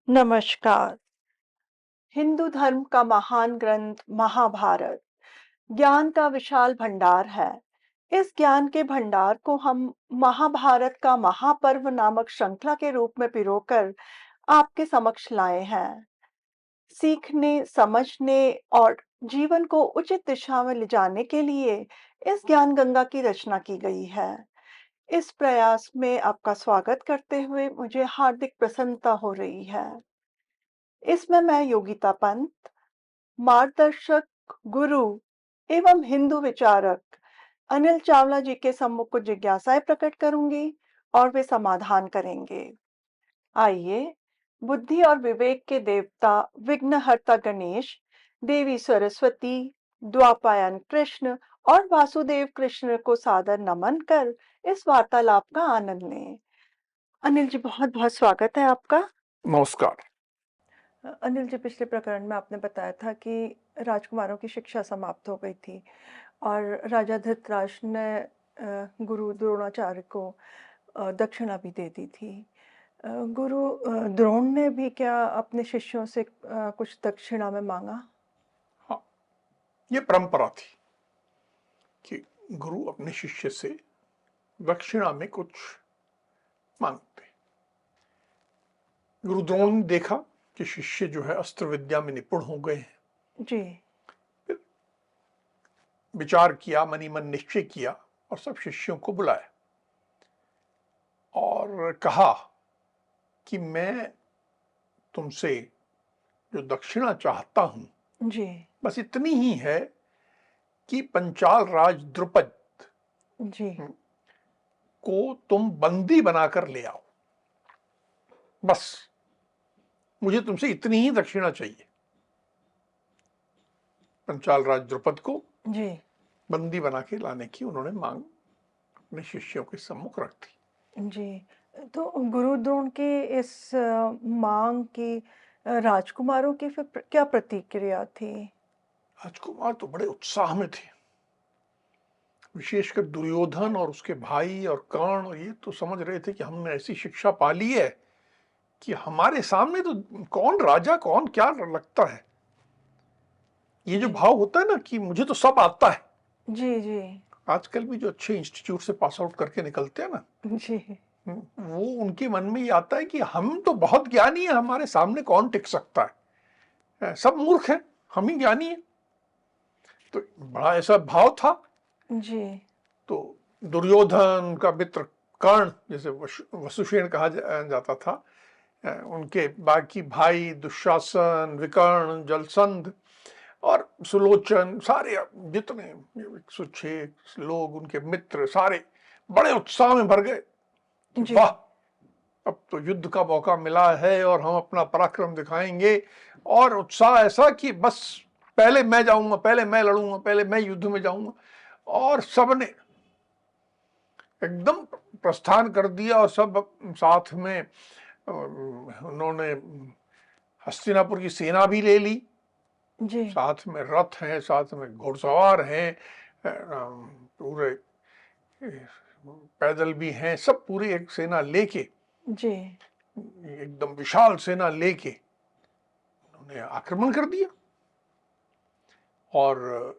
नमस्कार। हिंदू धर्म का महान ग्रंथ महाभारत ज्ञान का विशाल भंडार है। इस ज्ञान के भंडार को हम महाभारत का महापर्व नामक श्रृंखला के रूप में पिरोकर आपके समक्ष लाए हैं। सीखने, समझने और जीवन को उचित दिशा में ले जाने के लिए इस ज्ञान गंगा की रचना की गई है। इस प्रयास में आपका स्वागत करते हुए मुझे हार्दिक प्रसन्नता हो रही है। इसमें मैं योगिता पंत, मार्गदर्शक, गुरु एवं हिंदू विचारक अनिल चावला जी के सम्मुख कुछ जिज्ञासाएं प्रकट करूंगी और वे समाधान करेंगे। आइए, बुद्धि और विवेक के देवता विघ्नहर्ता गणेश, देवी सरस्वती, द्वापायन कृष्ण और वासुदेव कृष्ण को सादर नमन कर इस वार्तालाप का आनंद लें। अनिल जी, बहुत बहुत स्वागत है आपका। नमस्कार। अनिल जी, पिछले प्रकरण में आपने बताया था कि राजकुमारों की शिक्षा समाप्त हो गई थी और राजा धृतराष्ट्र ने गुरु द्रोणाचार्य को दक्षिणा भी दे दी थी। गुरु द्रोण ने भी क्या अपने शिष्यों से कुछ दक्षिणा में मांगा? हाँ, ये परंपरा थी कि गुरु अपने शिष्य से दक्षिणा में कुछ मांगते। गुरु द्रोण ने देखा कि शिष्य जो है अस्त्र विद्या में निपुण हो गए हैं। जी। फिर विचार किया, मनी मन निश्चय किया और सब शिष्यों को बुलाया और कहा कि मैं तुमसे जो दक्षिणा चाहता हूं जी। बस इतनी ही है कि पंचाल राज द्रुपद जी। को तुम बंदी बनाकर ले आओ। बस मुझे तुमसे इतनी ही दक्षिणा चाहिए। पंचाल राज द्रुपद को जी। बंदी बना के लाने की उन्होंने मांग अपने शिष्यों के सम्मुख रख दी। जी। तो गुरु द्रोण की इस मांग की राजकुमारों की फिर क्या प्रतिक्रिया थी? राजकुमार तो बड़े उत्साह में थे, विशेषकर दुर्योधन और उसके भाई और कर्ण। ये तो समझ रहे थे कि हमने ऐसी शिक्षा पा ली है कि हमारे सामने तो कौन राजा कौन क्या लगता है। ये जो जी। भाव होता है ना कि मुझे तो सब आता है। जी। जी। आजकल भी जो अच्छे इंस्टीट्यूट से पास आउट करके निकलते हैं ना, जी। वो उनके मन में ये आता है कि हम तो बहुत ज्ञानी है, हमारे सामने कौन टिक सकता है, सब मूर्ख है, हम ही ज्ञानी है। तो बड़ा ऐसा भाव था। जी। तो दुर्योधन का मित्र कर्ण, जैसे वसुसेन कहा जाता था, उनके बाकी भाई दुशासन, विकर्ण, जलसंध और सुलोचन, सारे जितने 106 लोग उनके मित्र सारे बड़े उत्साह में भर गए कि जी। वाह, अब तो युद्ध का मौका मिला है और हम अपना पराक्रम दिखाएंगे। और उत्साह ऐसा कि बस पहले मैं जाऊंगा, पहले मैं लड़ूंगा, पहले मैं युद्ध में जाऊंगा। और सबने एकदम प्रस्थान कर दिया और सब साथ में उन्होंने हस्तिनापुर की सेना भी ले ली। जी। साथ में रथ हैं, साथ में घुड़सवार हैं, पूरे पैदल भी हैं, सब पूरी एक सेना लेके, जी। एकदम विशाल सेना लेके उन्होंने आक्रमण कर दिया। और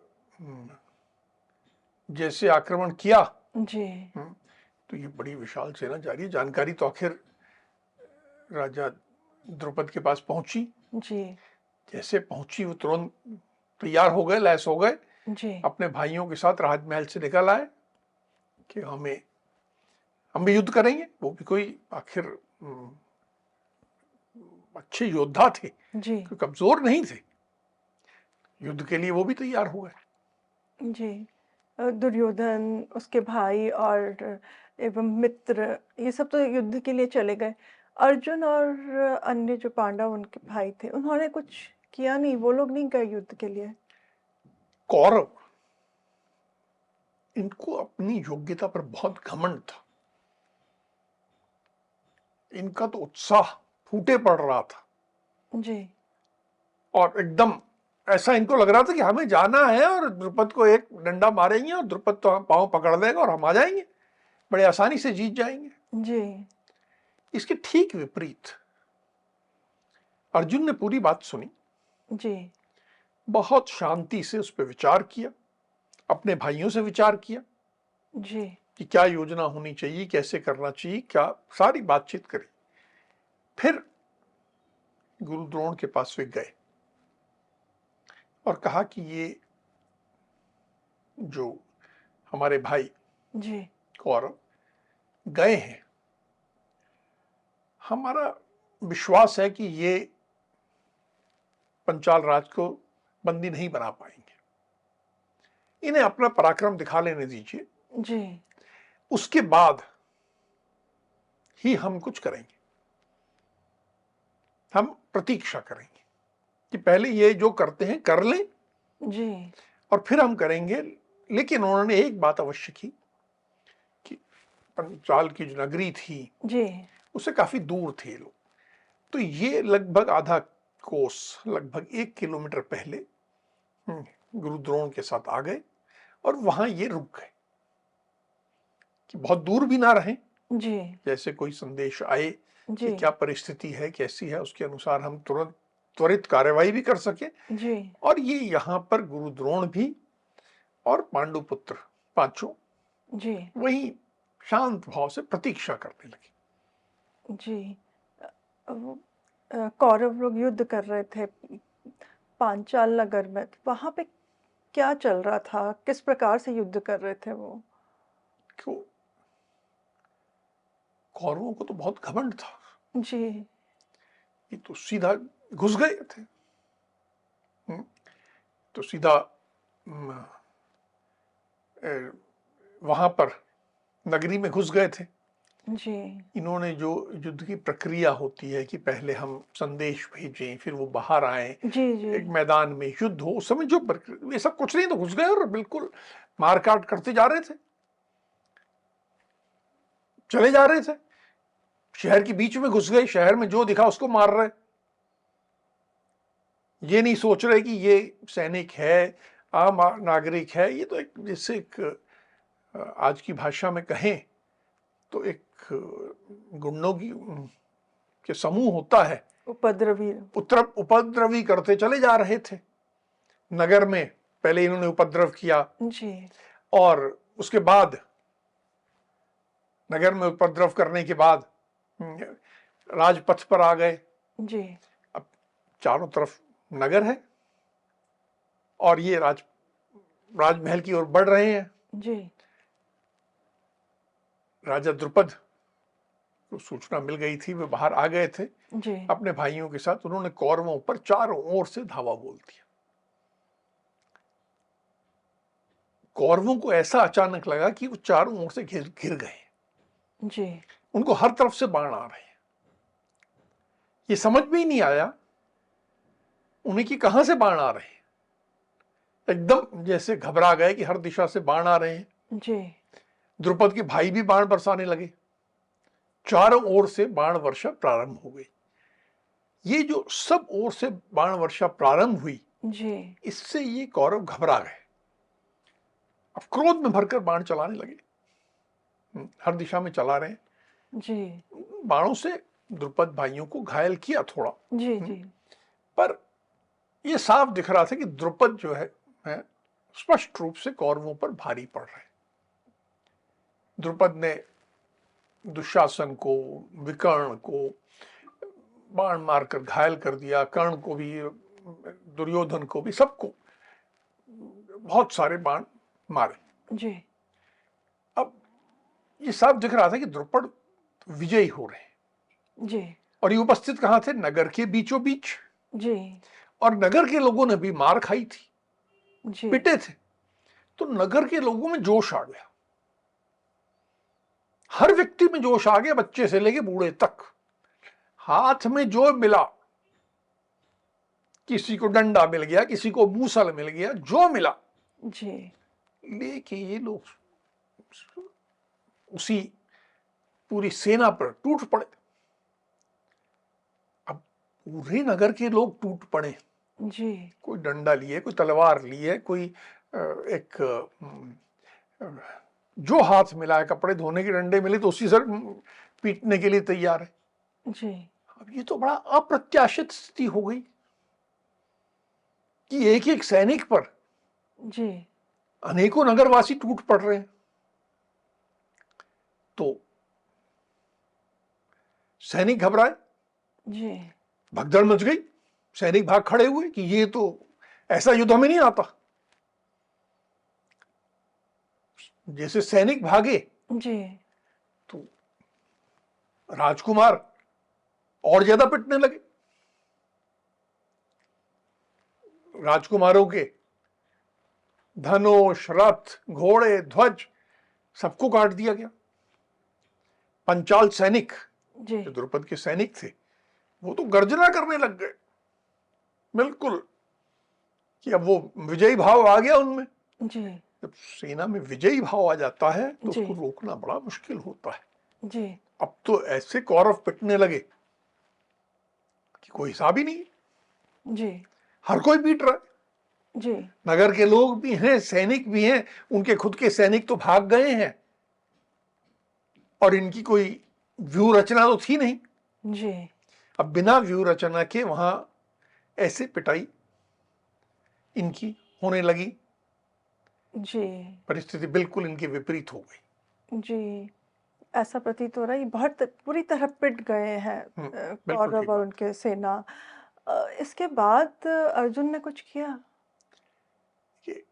जैसे आक्रमण किया, जी। तो ये बड़ी विशाल सेना जा रही है। जानकारी तो आखिर राजा द्रुपद के पास पहुंची। जी। जैसे पहुंची वो तुरंत तैयार हो गए, लैस हो गए, जी। अपने भाइयों के साथ राजमहल से निकल आए कि हम भी युद्ध करेंगे। वो भी कोई आखिर अच्छे योद्धा थे, जी। कोई कमजोर नहीं थे। युद्ध के लिए वो भी तैयार हो गए। जी। दुर्योधन, उसके भाई और एवं मित्र, ये सब तो युद्ध के लिए चले गए। अर्जुन और अन्य जो पांडव उनके भाई थे, उन्होंने कुछ किया नहीं, वो लोग नहीं गए युद्ध के लिए। कौरव, इनको अपनी योग्यता पर बहुत घमंड था। इनका तो उत्साह फूटे पड़ रहा था जी। और एकदम ऐसा इनको लग रहा था कि हमें जाना है और द्रुपद को एक डंडा मारेंगे और द्रुपद तो हम पांव पकड़ लेगा और हम आ जाएंगे, बड़े आसानी से जीत जाएंगे। जी। इसके ठीक विपरीत अर्जुन ने पूरी बात सुनी, जी, बहुत शांति से उस पर विचार किया, अपने भाइयों से विचार किया जी, कि क्या योजना होनी चाहिए, कैसे करना चाहिए, क्या सारी बातचीत करी। फिर गुरु द्रोण के पास वे गए और कहा कि ये जो हमारे भाई जी, कौरव गए हैं, हमारा विश्वास है कि ये पंचाल राज को बंदी नहीं बना पाएंगे, इन्हें अपना पराक्रम दिखा लेने दीजिए, जी, उसके बाद ही हम कुछ करेंगे, हम प्रतीक्षा करेंगे कि पहले ये जो करते हैं कर लें जी, और फिर हम करेंगे। लेकिन उन्होंने एक बात अवश्य की कि पंचाल की जो नगरी थी जी, उससे काफी दूर थे लोग, तो ये लगभग आधा कोस, लगभग 1 किलोमीटर पहले गुरु द्रोण के साथ आ गए और वहां ये रुक गए कि बहुत दूर भी ना रहें, जी, जैसे कोई संदेश आए कि जी, क्या परिस्थिति है, कैसी है, उसके अनुसार हम तुरंत त्वरित कार्यवाही भी कर सके। जी, और ये यहाँ पर गुरु द्रोण भी और पांडुपुत्र पांचों जी, वही शांत भाव से प्रतीक्षा करने लगे। जी। वो कौरव लोग युद्ध कर रहे थे पांचाल नगर में, तो वहाँ पे क्या चल रहा था? किस प्रकार से युद्ध कर रहे थे वो? क्यों, कौरवों को तो बहुत घमंड था, जी, ये तो सीधा घुस गए थे। तो सीधा वहां पर नगरी में घुस गए थे। जी, इन्होंने जो युद्ध की प्रक्रिया होती है कि पहले हम संदेश भेजें, फिर वो बाहर आए, जी, जी, एक मैदान में युद्ध हो, उस समय जो ये सब कुछ नहीं, तो घुस गए और बिल्कुल मारकाट करते जा रहे थे, चले जा रहे थे, शहर के बीच में घुस गए, शहर में जो दिखा उसको मार रहे। ये नहीं सोच रहे कि ये सैनिक है, आम नागरिक है, ये तो एक जैसे एक आज की भाषा में कहें तो एक गुंडों की के समूह होता है, उपद्रवी। उपद्रवी करते चले जा रहे थे नगर में। पहले इन्होंने उपद्रव किया जी, और उसके बाद नगर में उपद्रव करने के बाद राजपथ पर आ गए। जी, अब चारों तरफ नगर है और ये राजमहल की ओर बढ़ रहे हैं। जी, राजा द्रुपद को सूचना मिल गई थी, वे बाहर आ गए थे जी, अपने भाइयों के साथ। उन्होंने कौरवों पर चारों ओर से धावा बोल दिया। कौरवों को ऐसा अचानक लगा कि वो चारों ओर से घिर घिर गए, जी, उनको हर तरफ से बाण आ रहे हैं। ये समझ में ही नहीं आया उन्हें कि कहां से बाण आ रहे हैं, एकदम जैसे घबरा गए कि हर दिशा से बाण आ रहे हैं। जी, द्रुपद के भाई भी बाण बरसाने लगे, चारों ओर से बाण वर्षा प्रारंभ हो गई। ये जो सब ओर से बाण वर्षा प्रारंभ हुई, जी, इससे ये कौरव घबरा गए, अब क्रोध में भरकर बाण चलाने लगे। हर दिशा में चला रहे हैं, जी, बाणों से द्रुपद भाइयों को घायल किया थोड़ा, जी, जी, पर यह साफ दिख रहा था कि द्रुपद जो है स्पष्ट रूप से कौरवों पर भारी पड़ रहे हैं। द्रुपद ने दुशासन को, विकर्ण को बाण मारकर घायल कर दिया, कर्ण को भी, दुर्योधन को भी, सबको बहुत सारे बाण मारे। जी, अब ये साफ दिख रहा था कि द्रुपद विजयी हो रहे हैं। जी, और ये उपस्थित कहां थे? नगर के बीचों बीच। जी, और नगर के लोगों ने भी मार खाई थी, जी, पिटे थे, तो नगर के लोगों में जोश आ गया, हर व्यक्ति में जोश आ गया, बच्चे से लेके बूढ़े तक। हाथ में जो मिला, किसी को डंडा मिल गया, किसी को मूसल मिल गया, जो मिला जी, लेके ये लोग उसी पूरी सेना पर टूट पड़े। अब पूरे नगर के लोग टूट पड़े, जी, कोई डंडा लिए, कोई तलवार लिए, कोई एक जो हाथ मिला है, कपड़े धोने के डंडे मिले तो उसी से पीटने के लिए तैयार है। जी, अब ये तो बड़ा अप्रत्याशित स्थिति हो गई कि एक एक सैनिक पर जी अनेकों नगरवासी टूट पड़ रहे हैं। तो सैनिक घबराए, जी भगदड़ मच गई, सैनिक भाग खड़े हुए कि ये तो ऐसा युद्ध हमें नहीं आता। जैसे सैनिक भागे जी तो राजकुमार और ज्यादा पिटने लगे। राजकुमारों के धनुष, रथ, घोड़े, ध्वज सबको काट दिया गया। पंचाल सैनिक जी जो द्रुपद के सैनिक थे वो तो गर्जना करने लग गए, बिल्कुल कि अब वो विजयी भाव आ गया उनमें। जी जब सेना में विजयी भाव आ जाता है तो जी उसको रोकना बड़ा मुश्किल होता है। जी अब तो ऐसे कौरव पिटने लगे कि कोई हिसाब ही नहीं, जी हर कोई पीट रहा है। जी नगर के लोग भी हैं, सैनिक भी हैं, उनके खुद के सैनिक तो भाग गए हैं और इनकी कोई व्यूह रचना तो थी नहीं। जी अब बिना व्यूह रचना के वहां ऐसे पिटाई इनकी होने लगी, जी परिस्थिति बिल्कुल इनके विपरीत हो गई। जी, ऐसा प्रतीत हो रहा है ये बहुत बुरी तरह पिट गए हैं बिल्कुल कौरव ठीक और बात उनके सेना। इसके बाद अर्जुन ने कुछ किया? कि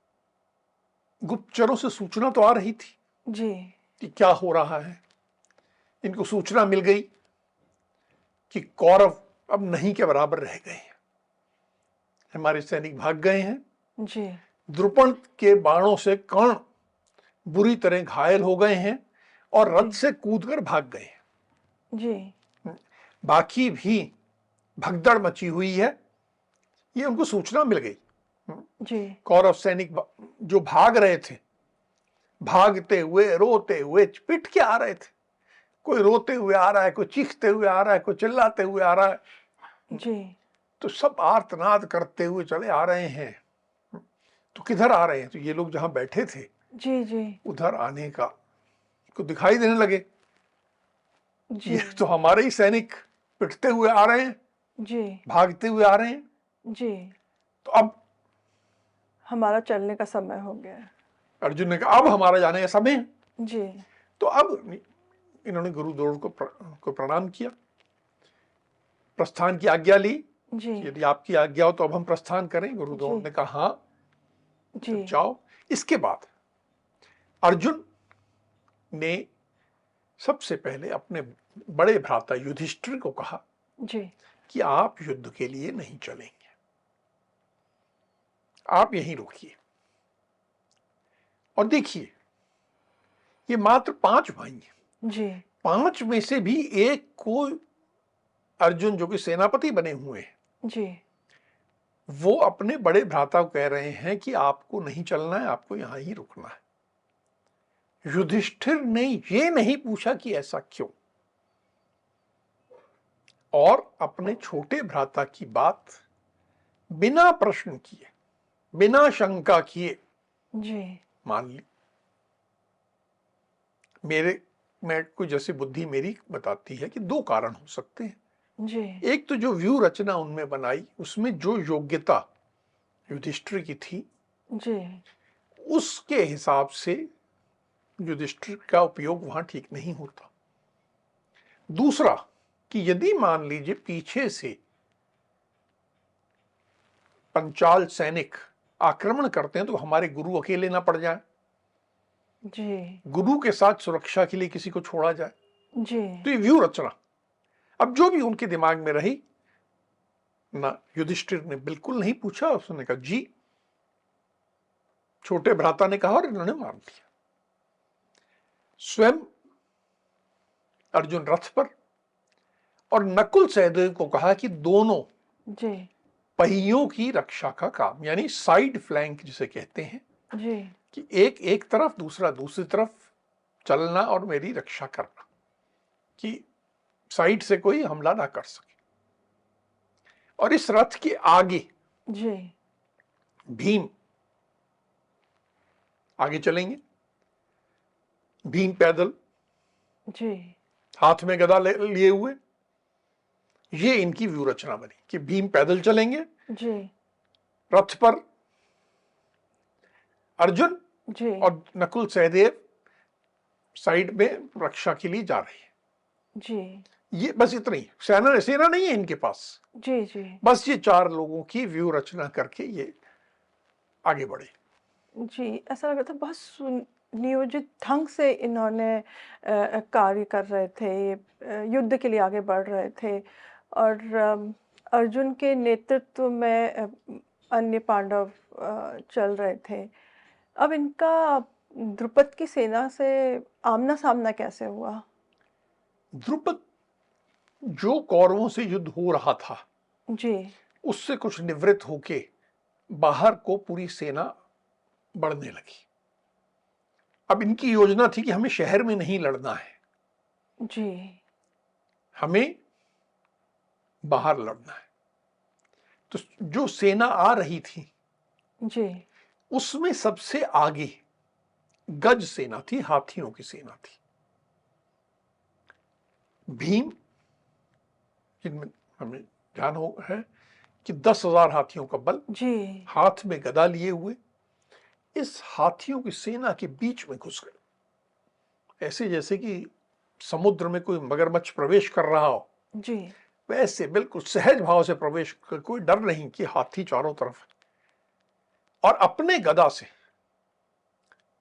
गुप्तचरों से सूचना तो आ रही थी जी कि क्या हो रहा है। इनको सूचना मिल गई कि कौरव अब नहीं के बराबर रह गए हैं, हमारे सैनिक भाग गए हैं। जी द्रुपद के बाणों से कर्ण बुरी तरह घायल हो गए हैं और जी रथ से कूदकर भाग गए जी हैं। बाकी भी भगदड़ मची हुई है, ये उनको सूचना मिल गई। जी कौरव सैनिक जो भाग रहे थे, भागते हुए रोते हुए पिट के आ रहे थे, कोई रोते हुए आ रहा है, कोई चीखते हुए आ रहा है, कोई चिल्लाते हुए आ रहा है, जी तो सब आर्तनाद करते हुए चले आ रहे हैं। तो किधर आ रहे हैं? तो ये लोग जहां बैठे थे जी जी उधर आने का को दिखाई देने लगे कि जी ये तो हमारे ही सैनिक पिटते हुए आ रहे हैं, जी भागते हुए आ रहे हैं। जी तो अब हमारा चलने का समय हो गया है। अर्जुन ने कहा अब हमारा जाने का समय है। जी तो अब इन्होंने गुरु द्रोण को प्रणाम किया, प्रस्थान की आज्ञा ली जी कि यदि आपकी आज्ञा हो तो अब हम प्रस्थान करें। गुरु जी द्रोण ने कहा हाँ, जी जब जाओ। इसके बाद अर्जुन ने सबसे पहले अपने बड़े भ्राता युधिष्ठिर को कहा जी कि आप युद्ध के लिए नहीं चलेंगे, आप यहीं रुकिए। और देखिए ये मात्र 5 भाई हैं, जी 5 में से भी एक को अर्जुन जो कि सेनापति बने हुए हैं, जी वो अपने बड़े भ्राता को कह रहे हैं कि आपको नहीं चलना है, आपको यहां ही रुकना है। युधिष्ठिर ने ये नहीं पूछा कि ऐसा क्यों, और अपने छोटे भ्राता की बात बिना प्रश्न किए, बिना शंका किए जी मान ली। मैं को जैसे बुद्धि मेरी बताती है कि 2 कारण हो सकते हैं। जी एक तो जो व्यू रचना उनमें बनाई उसमें जो योग्यता युधिष्ठिर की थी जी उसके हिसाब से युधिष्ठिर का उपयोग वहां ठीक नहीं होता। दूसरा कि यदि मान लीजिए पीछे से पंचाल सैनिक आक्रमण करते हैं तो हमारे गुरु अकेले ना पड़ जाए, जी गुरु के साथ सुरक्षा के लिए किसी को छोड़ा जाए। जी तो ये व्यू रचना अब जो भी उनके दिमाग में रही ना, युधिष्ठिर ने बिल्कुल नहीं पूछा, उसने कहा जी। छोटे भ्राता ने कहा और इन्होंने मान लिया। स्वयं अर्जुन रथ पर और नकुल सहदेव को कहा कि दोनों जी पहियों की रक्षा का काम, यानी साइड फ्लैंक जिसे कहते हैं, जी कि एक एक तरफ दूसरा दूसरी तरफ चलना और मेरी रक्षा करना कि साइड से कोई हमला ना कर सके। और इस रथ के आगे जी भीम आगे चलेंगे, भीम पैदल जी हाथ में गदा लिए हुए, ये इनकी व्यू रचना बनी कि भीम पैदल चलेंगे, जी रथ पर अर्जुन जी और नकुल सहदेव साइड में रक्षा के लिए जा रहे हैं। जी ये बस इतना ही, सेना सेना नहीं है इनके पास, जी जी बस ये 4 लोगों की व्यू रचना करके ये आगे बढ़े। जी, ऐसा लग रहा था बहुत नियोजित ढंग से इन्होंने कार्य कर रहे थे, ये युद्ध के लिए आगे बढ़ रहे थे और अर्जुन के नेतृत्व में अन्य पांडव चल रहे थे। अब इनका द्रुपद की सेना से आमना-सामना कैसे हुआ? द्रुपद जो कौरवों से युद्ध हो रहा था जी, उससे कुछ निवृत्त होके बाहर को पूरी सेना बढ़ने लगी। अब इनकी योजना थी कि हमें शहर में नहीं लड़ना है, जी, हमें बाहर लड़ना है। तो जो सेना आ रही थी जी, उसमें सबसे आगे गज सेना थी, हाथियों की सेना थी। भीम, जिनमें हमें ध्यान हो है कि 10,000 हाथियों का बल, जी, हाथ में गदा लिए हुए, इस हाथियों की सेना के बीच में घुस गए, ऐसे जैसे कि समुद्र में कोई मगरमच्छ प्रवेश कर रहा हो, जी, वैसे बिल्कुल सहज भाव से प्रवेश कर, कोई डर नहीं कि हाथी चारों तरफ है, और अपने गदा से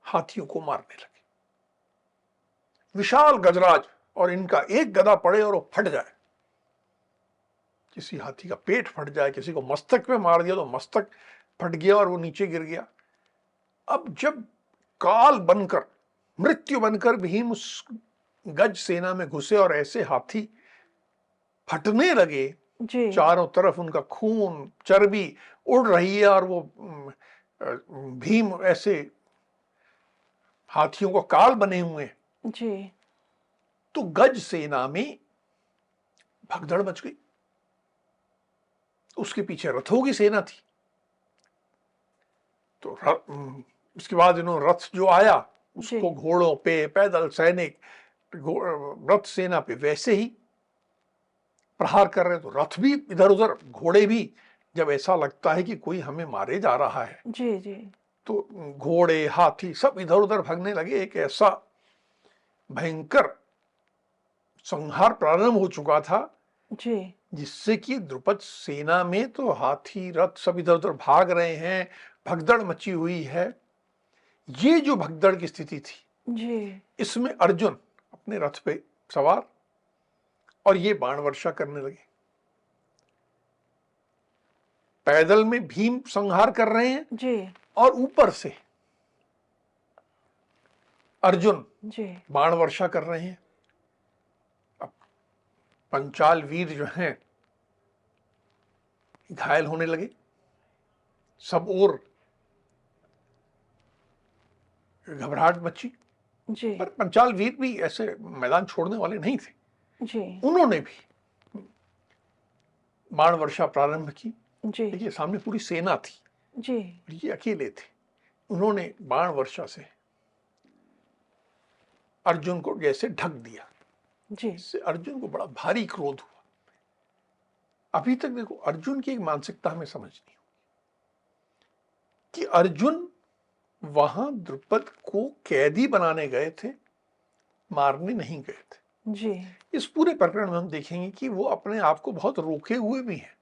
हाथियों को मारने लगे। विशाल गजराज, और इनका एक गदा पड़े और वो फट जाए, किसी हाथी का पेट फट जाए, किसी को मस्तक पे मार दिया तो मस्तक फट गया और वो नीचे गिर गया। अब जब काल बनकर, मृत्यु बनकर भीम उस गज सेना में घुसे और ऐसे हाथी फटने लगे, जी, चारों तरफ उनका खून चर्बी उड़ रही है और वो भीम ऐसे हाथियों को काल बने हुए हैं, जी, तो गज सेना में भगदड़ मच गई। उसके पीछे रथों की सेना थी, तो उसके बाद इन्होंने रथ जो आया जी, उसको घोड़ों पे, पैदल सैनिक रथ सेना पे वैसे ही प्रहार कर रहे, तो रथ भी इधर उधर, घोड़े भी, जब ऐसा लगता है कि कोई हमें मारे जा रहा है जी, जी, तो घोड़े हाथी सब इधर उधर भागने लगे। एक ऐसा भयंकर संहार प्रारंभ हो चुका था जी, जिससे कि द्रुपद सेना में तो हाथी रथ सब इधर उधर भाग रहे हैं, भगदड़ मची हुई है। ये जो भगदड़ की स्थिति थी, जी, इसमें अर्जुन अपने रथ पे सवार और ये बाण वर्षा करने लगे। पैदल में भीम संहार कर रहे हैं जी, और ऊपर से अर्जुन जी, बाण वर्षा कर रहे हैं। अब पंचाल वीर जो हैं घायल होने लगे, सब और घबराहट मची, जी, पर पंचाल वीर भी ऐसे मैदान छोड़ने वाले नहीं थे। जी, उन्होंने भी बाण वर्षा प्रारंभ की। जी, देखिए सामने पूरी सेना थी जी, और ये अकेले थे। उन्होंने बाण वर्षा से अर्जुन को जैसे ढक दिया, जी, इससे अर्जुन को बड़ा भारी क्रोध हुआ। अभी तक देखो अर्जुन की एक मानसिकता हमें समझनी हो कि अर्जुन वहां द्रुपद को कैदी बनाने गए थे, मारने नहीं गए थे। जी, इस पूरे प्रकरण में हम देखेंगे कि वो अपने आप को बहुत रोके हुए भी हैं,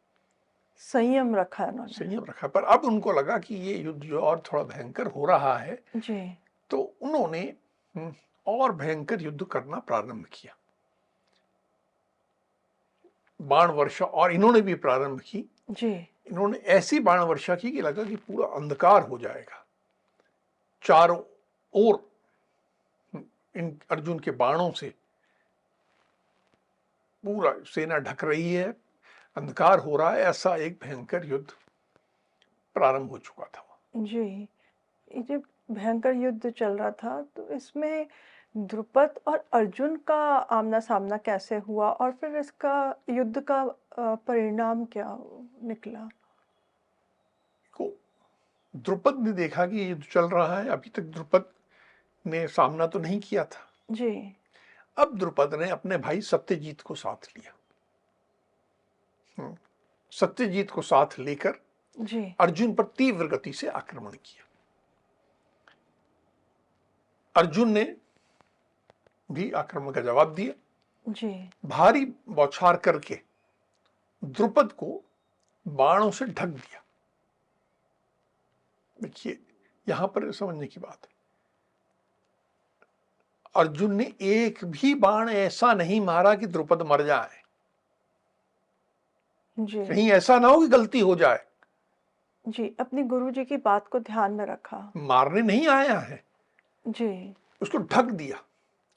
संयम रखा है उन्होंने। संयम रखा, पर अब उनको लगा कि ये युद्ध जो और थोड़ा भयंकर हो रहा है, जी, तो उन्होंने और भयंकर युद्ध करना प्रारंभ किया। बाण वर्षा और इन्होंने भी प्रारंभ की। जी, इन्होंने ऐसी बाण वर्षा की कि लगा कि पूरा अंधकार हो जाएगा, चारों ओर इन अर्जुन के बाणों से पूरा सेना ढक रही है, अंधकार हो रहा है, ऐसा एक भयंकर युद्ध प्रारंभ हो चुका था। जी। ये जो भयंकर युद्ध चल रहा था, तो इसमें द्रुपद और अर्जुन का आमना-सामना कैसे हुआ और फिर इसका युद्ध का परिणाम क्या निकला? को द्रुपद ने देखा कि युद्ध चल रहा है, अभी तक द्रुपद ने सामना तो नहीं किया था। जी, अब द्रुपद ने अपने भाई सत्यजीत को साथ लिया। सत्यजीत को साथ लेकर जी अर्जुन पर तीव्र गति से आक्रमण किया। अर्जुन ने भी आक्रमण का जवाब दिया, जी भारी बौछार करके द्रुपद को बाणों से ढक दिया। देखिए यहां पर समझने की बात है, अर्जुन ने एक भी बाण ऐसा नहीं मारा कि द्रुपद मर जाए। जी कहीं ऐसा ना हो कि गलती हो जाए। जी अपनी गुरु जी की बात को ध्यान में रखा। मारने नहीं आया है, जी उसको ढक दिया।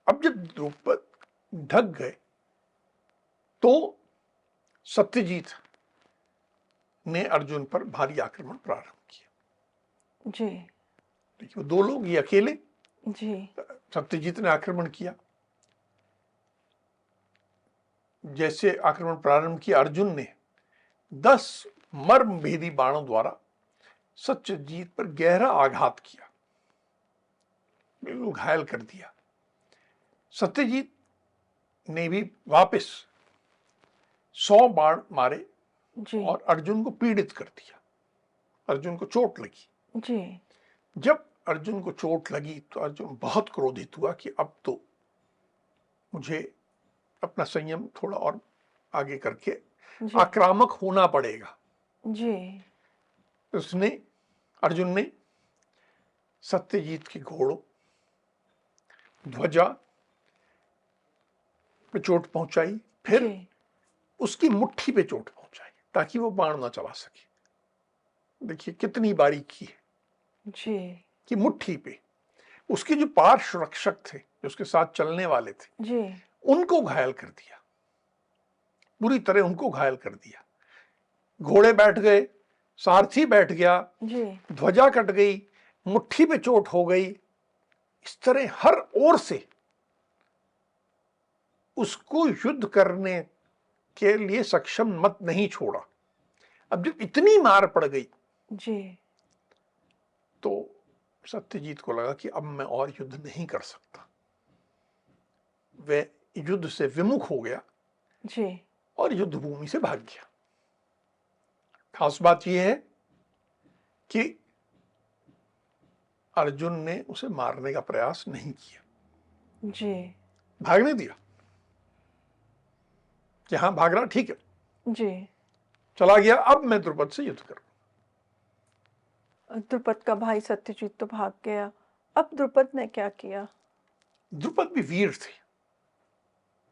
अब जब द्रुपद ढक गए तो सत्यजीत ने अर्जुन पर भारी आक्रमण प्रारंभ किया। जी देखिए वो दो लोग, ये अकेले, जी सत्यजीत ने आक्रमण किया। जैसे आक्रमण प्रारंभ किया, अर्जुन ने 10 मर्म भेदी बाणों द्वारा सत्यजीत पर गहरा आघात किया, बिल्कुल घायल कर दिया। सत्यजीत ने भी वापस 100 बाण मारे जी और अर्जुन को पीड़ित कर दिया। अर्जुन को चोट लगी। जी जब अर्जुन को चोट लगी तो अर्जुन बहुत क्रोधित हुआ कि अब तो मुझे अपना संयम थोड़ा और आगे करके जी आक्रामक होना पड़ेगा। जी उसने, अर्जुन ने सत्यजीत के घोड़ों, ध्वजा पे चोट पहुंचाई, फिर जी उसकी मुट्ठी पे चोट पहुंचाई ताकि वो बाण ना चला सके। देखिए कितनी बारीकी है जी कि मुट्ठी पे उसके जो पार्श्व रक्षक थे, जो उसके साथ चलने वाले थे, जी उनको घायल कर दिया, बुरी तरह उनको घायल कर दिया। घोड़े बैठ गए, सारथी बैठ गया, जी ध्वजा कट गई, मुट्ठी पे चोट हो गई। इस तरह हर ओर से उसको युद्ध करने के लिए सक्षम मत नहीं छोड़ा। अब जब इतनी मार पड़ गई जी तो सत्यजीत को लगा कि अब मैं और युद्ध नहीं कर सकता। वह युद्ध से विमुख हो गया जी और युद्ध भूमि से भाग गया। खास बात यह है कि अर्जुन ने उसे मारने का प्रयास नहीं किया, जी भागने दिया कि हाँ भाग रहा, ठीक है, जी चला गया, अब मैं द्रुपद से युद्ध करूं। द्रुपद का भाई सत्यजीत तो भाग गया। अब द्रुपद ने क्या किया? द्रुपद भी वीर थे,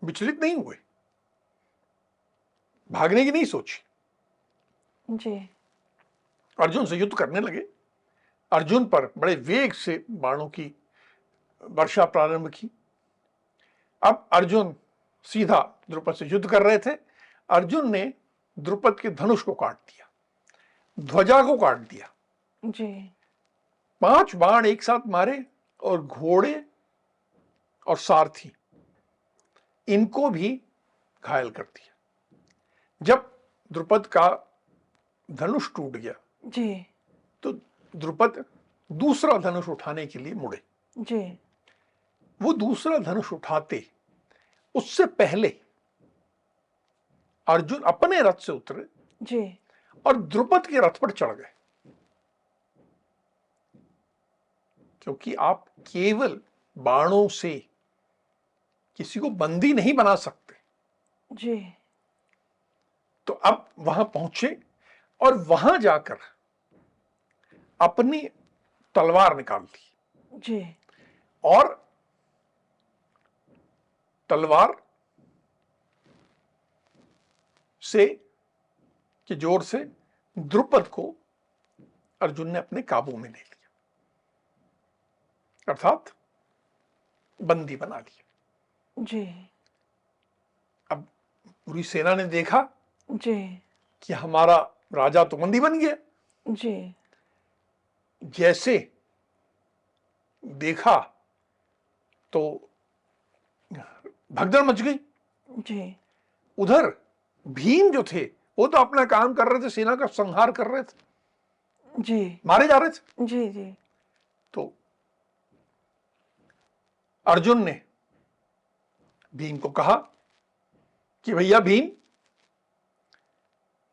विचलित नहीं हुए, भागने की नहीं सोची, जी अर्जुन से युद्ध करने लगे। अर्जुन पर बड़े वेग से बाणों की वर्षा प्रारंभ की। अब अर्जुन सीधा द्रुपद से युद्ध कर रहे थे। अर्जुन ने द्रुपद के धनुष को काट दिया, ध्वजा को काट दिया, जी 5 बाण एक साथ मारे और घोड़े और सारथी इनको भी घायल कर दिया। जब द्रुपद का धनुष टूट गया जी तो द्रुपद दूसरा धनुष उठाने के लिए मुड़े। जी वो दूसरा धनुष उठाते उससे पहले अर्जुन अपने रथ से उतरे जी और द्रुपद के रथ पर चढ़ गए, क्योंकि आप केवल बाणों से किसी को बंदी नहीं बना सकते। जी तो अब वहां पहुंचे और वहां जाकर अपनी तलवार निकाल ली जी और तलवार से के जोर से द्रुपद को अर्जुन ने अपने काबू में ले लिया, अर्थात बंदी बना लिया। जी अब पूरी सेना ने देखा जी कि हमारा राजा तो बंदी बन गया। जी जैसे देखा तो भगदड़ मच गई। जी उधर भीम जो थे वो तो अपना काम कर रहे थे, सेना का संहार कर रहे थे, जी मारे जा रहे थे। जी जी तो अर्जुन ने भीम को कहा कि भैया भीम,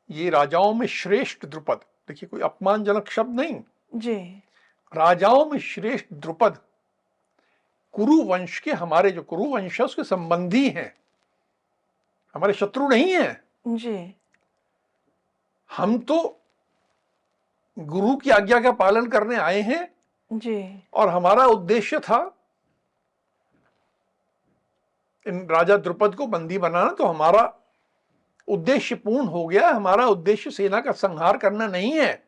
ये राजाओं में श्रेष्ठ द्रुपद, देखिए कोई अपमानजनक शब्द नहीं, जी राजाओं में श्रेष्ठ द्रुपद कुरु वंश के, हमारे जो कुरु वंश है उसके संबंधी हैं, हमारे शत्रु नहीं हैं। जी हम तो गुरु की आज्ञा का पालन करने आए हैं जी और हमारा उद्देश्य था इन राजा द्रुपद को बंदी बनाना, तो हमारा उद्देश्य पूर्ण हो गया। हमारा उद्देश्य सेना का संहार करना नहीं है,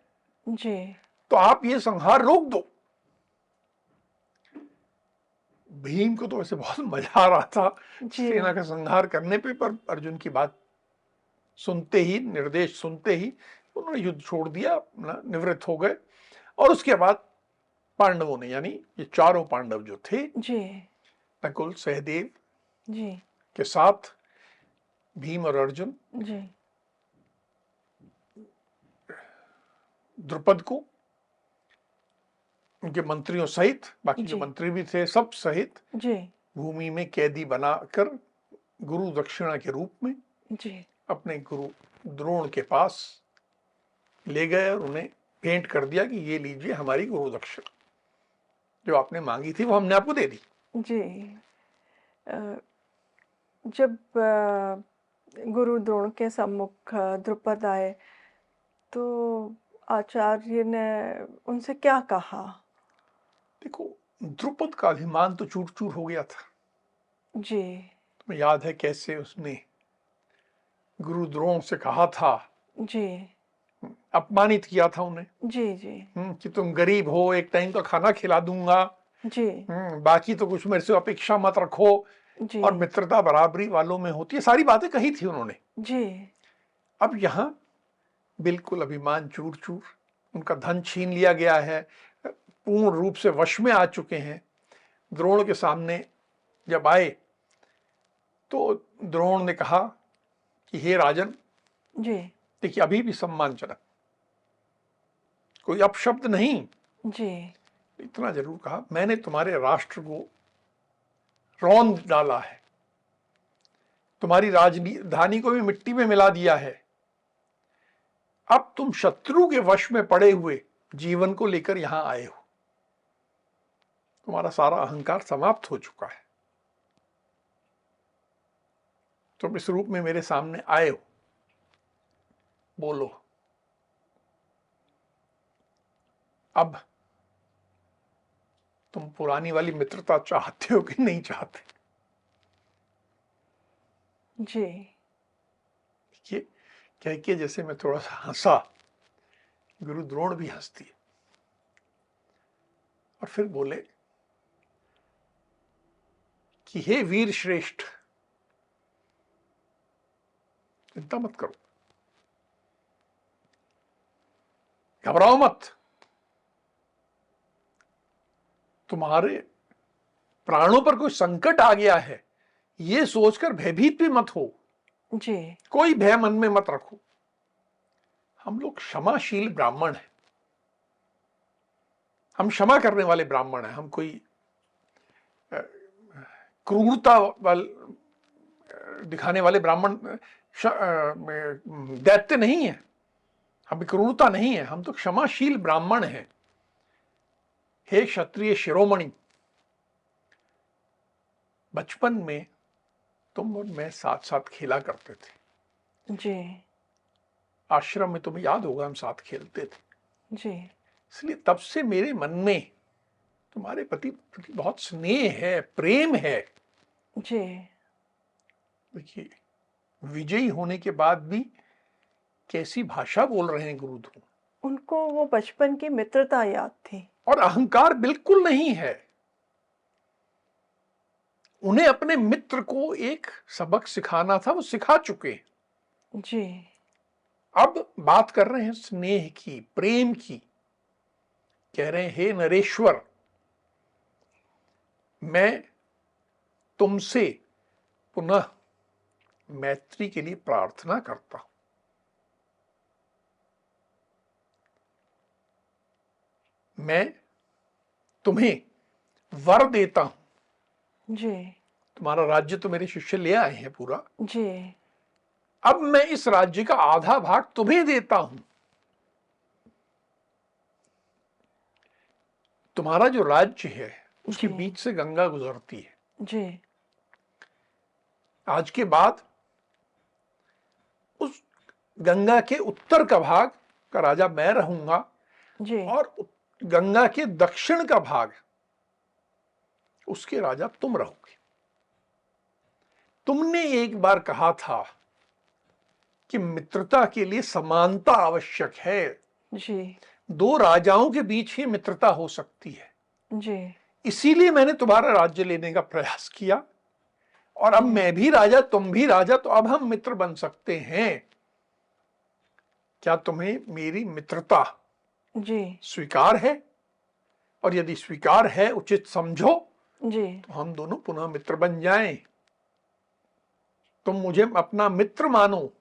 जी तो आप ये संहार रोक दो। भीम को तो वैसे बहुत मजा आ रहा था जी सेना का संहार करने पे, पर अर्जुन की बात सुनते ही, निर्देश सुनते ही उन्होंने युद्ध छोड़ दिया, अपना निवृत्त हो गए। और उसके बाद पांडवों ने, यानी ये चारों पांडव जो थे, जी नकुल सहदेव जी के साथ भीम और अर्जुन जी द्रुपद को उनके मंत्रियों सहित, बाकी जो जी मंत्री भी थे सब सहित, जी भूमि में कैदी बनाकर गुरु दक्षिणा के रूप में जी अपने गुरु द्रोण के पास ले गए और उन्हें भेंट कर दिया कि ये लीजिए हमारी गुरु दक्षिणा, जो आपने मांगी थी वो हमने आपको दे दी। जी अ, जब गुरु द्रोण के सम्मुख द्रुपद आए तो आचार्य ने उनसे क्या कहा? देखो, द्रुपद का अभिमान तो चूर चूर हो गया था। जी तुम्हें याद है कैसे उसने गुरु द्रोण से कहा था, जी अपमानित किया था उन्हें, जी जी कि तुम गरीब हो, एक टाइम तो खाना खिला दूंगा, जी बाकी तो कुछ मेरे से अपेक्षा मत रखो, जी और मित्रता बराबरी वालों में होती है, सारी बातें कही थी उन्होंने। जी अब यहां बिल्कुल अभिमान चूर चूर, उनका धन छीन लिया गया है, पूर्ण रूप से वश में आ चुके हैं। द्रोण के सामने जब आए तो द्रोण ने कहा कि हे राजन, जी देखिए अभी भी सम्मानजनक, कोई अपशब्द नहीं, जी इतना जरूर कहा, मैंने तुम्हारे राष्ट्र को रौंद डाला है, तुम्हारी राजधानी को भी मिट्टी में मिला दिया है, अब तुम शत्रु के वश में पड़े हुए जीवन को लेकर यहां आए हो, तुम्हारा सारा अहंकार समाप्त हो चुका है, तुम इस रूप में मेरे सामने आए हो, बोलो अब तुम पुरानी वाली मित्रता चाहते हो कि नहीं चाहते। जी ये कह के जैसे मैं थोड़ा सा हंसा, गुरु द्रोण भी हंसती है और फिर बोले कि हे वीर श्रेष्ठ, चिंता मत करो, घबराओ मत, तुम्हारे प्राणों पर कोई संकट आ गया है ये सोचकर भयभीत भी मत हो, जी कोई भय मन में मत रखो, हम लोग क्षमाशील ब्राह्मण हैं, हम क्षमा करने वाले ब्राह्मण हैं, हम कोई क्रूरता दिखाने वाले ब्राह्मण दैत्य नहीं है, हम क्रूरता नहीं है, हम तो क्षमाशील ब्राह्मण हैं। हे क्षत्रिय शिरोमणि, बचपन में तुम और मैं साथ साथ खेला करते थे, जी आश्रम में तुम्हें याद होगा हम साथ खेलते थे, जी इसलिए तब से मेरे मन में तुम्हारे प्रति बहुत स्नेह है, प्रेम है। जी देखिए, विजयी होने के बाद भी कैसी भाषा बोल रहे हैं गुरुद्रोण, उनको वो बचपन की मित्रता याद थी। और अहंकार बिल्कुल नहीं है। उन्हें अपने मित्र को एक सबक सिखाना था, वो सिखा चुके हैं। जी अब बात कर रहे हैं स्नेह की, प्रेम की, कह रहे हैं हे नरेश्वर, मैं तुमसे पुनः मैत्री के लिए प्रार्थना करता हूं, मैं तुम्हें वर देता हूं, जी तुम्हारा राज्य तो मेरे शिष्य ले आए हैं पूरा, जी अब मैं इस राज्य का आधा भाग तुम्हें देता हूं। तुम्हारा जो राज्य है उसके जी, बीच से गंगा गुजरती है। जी, आज के बाद उस गंगा के उत्तर का भाग का राजा मैं रहूंगा, जी, और गंगा के दक्षिण का भाग उसके राजा तुम रहोगे। तुमने एक बार कहा था कि मित्रता के लिए समानता आवश्यक है, जी, दो राजाओं के बीच ही मित्रता हो सकती है। जी, इसीलिए मैंने तुम्हारा राज्य लेने का प्रयास किया, और अब जी, मैं भी राजा तुम भी राजा, तो अब हम मित्र बन सकते हैं। क्या तुम्हें मेरी मित्रता जी, स्वीकार है? और यदि स्वीकार है, उचित समझो, जी, तो हम दोनों पुनः मित्र बन जाएं। तुम मुझे अपना मित्र मानो।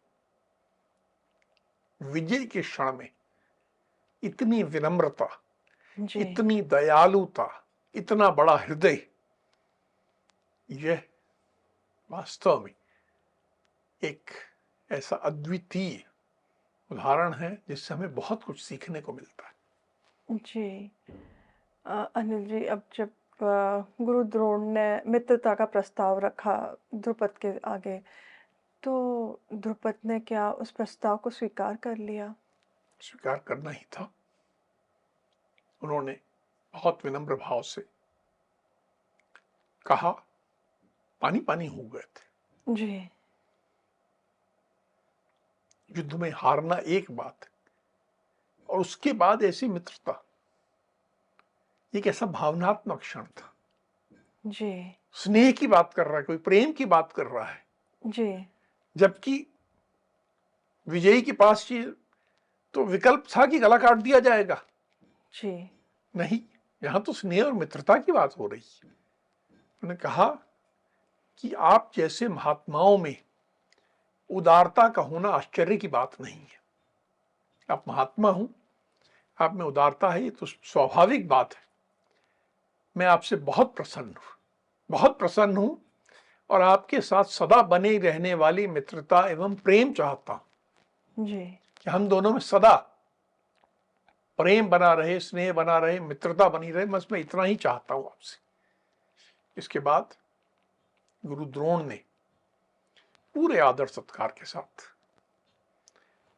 विजय के क्षण में इतनी विनम्रता, जी, इतनी दयालुता, इतना बड़ा हृदय, यह वास्तव में एक ऐसा अद्वितीय उदाहरण है जिससे हमें बहुत कुछ सीखने को मिलता है। जी। अनिल जी, अब जब गुरु द्रोण ने मित्रता का प्रस्ताव रखा द्रुपद के आगे, तो द्रुपद ने क्या उस प्रस्ताव को स्वीकार कर लिया? स्वीकार करना ही था। उन्होंने बहुत विनम्र भाव से कहा, पानी पानी हो गए थे। जी, युद्ध में हारना एक बात है, और उसके बाद ऐसी मित्रता, एक ऐसा भावनात्मक क्षण था। जी, स्नेह की बात कर रहा है कोई, प्रेम की बात कर रहा है, जी, जबकि विजयी के पास ये तो विकल्प था कि गला काट दिया जाएगा। जी, नहीं, यहां तो स्नेह और मित्रता की बात हो रही है। उन्होंने कहा कि आप जैसे महात्माओं में उदारता का होना आश्चर्य की बात नहीं है। आप महात्मा हूं, आप में उदारता है, ये तो स्वाभाविक बात है। मैं आपसे बहुत प्रसन्न हूं, बहुत प्रसन्न हूं, और आपके साथ सदा बने रहने वाली मित्रता एवं प्रेम चाहता हूं, जी, कि हम दोनों में सदा प्रेम बना रहे, स्नेह बना रहे, मित्रता बनी रहे। बस मैं इतना ही चाहता हूं आपसे। इसके बाद गुरु द्रोण ने पूरे आदर सत्कार के साथ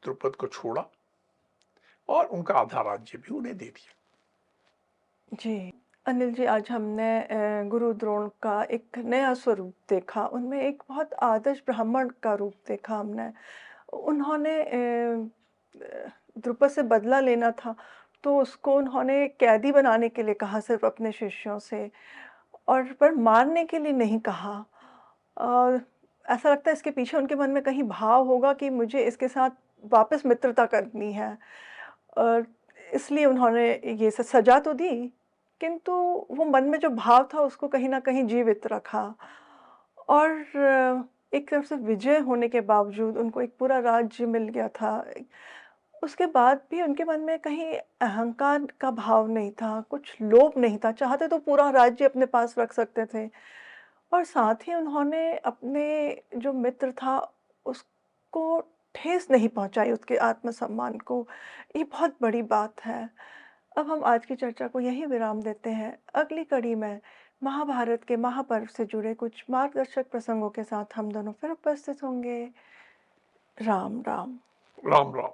द्रुपद को छोड़ा, और उनका आधा राज्य भी उन्हें दे दिया। जी। अनिल जी, आज हमने गुरु द्रोण का एक नया स्वरूप देखा, उनमें एक बहुत आदर्श ब्राह्मण का रूप देखा हमने। उन्होंने द्रुपद से बदला लेना था, तो उसको उन्होंने कैदी बनाने के लिए कहा सिर्फ़ अपने शिष्यों से, और पर मारने के लिए नहीं कहा। अ, ऐसा लगता है इसके पीछे उनके मन में कहीं भाव होगा कि मुझे इसके साथ वापस मित्रता करनी है। और इसलिए उन्होंने ये सज़ा तो दी, किंतु वो मन में जो भाव था उसको कहीं न कहीं जीवित रखा। और एक तरफ से विजय होने के बावजूद उनको एक पूरा राज्य मिल गया था। उसके बाद भी उनके मन में कहीं अहंकार का भाव नहीं था, कुछ लोभ नहीं था, चाहते तो पूरा राज्य अपने पास रख सकते थे। और साथ ही उन्होंने अपने जो मित्र था उसको ठेस नहीं पहुँचाई, उसके आत्मसम्मान को। ये बहुत बड़ी बात है। अब हम आज की चर्चा को यहीं विराम देते हैं। अगली कड़ी में महाभारत के महापर्व से जुड़े कुछ मार्गदर्शक प्रसंगों के साथ हम दोनों फिर उपस्थित होंगे। राम, राम। राम राम।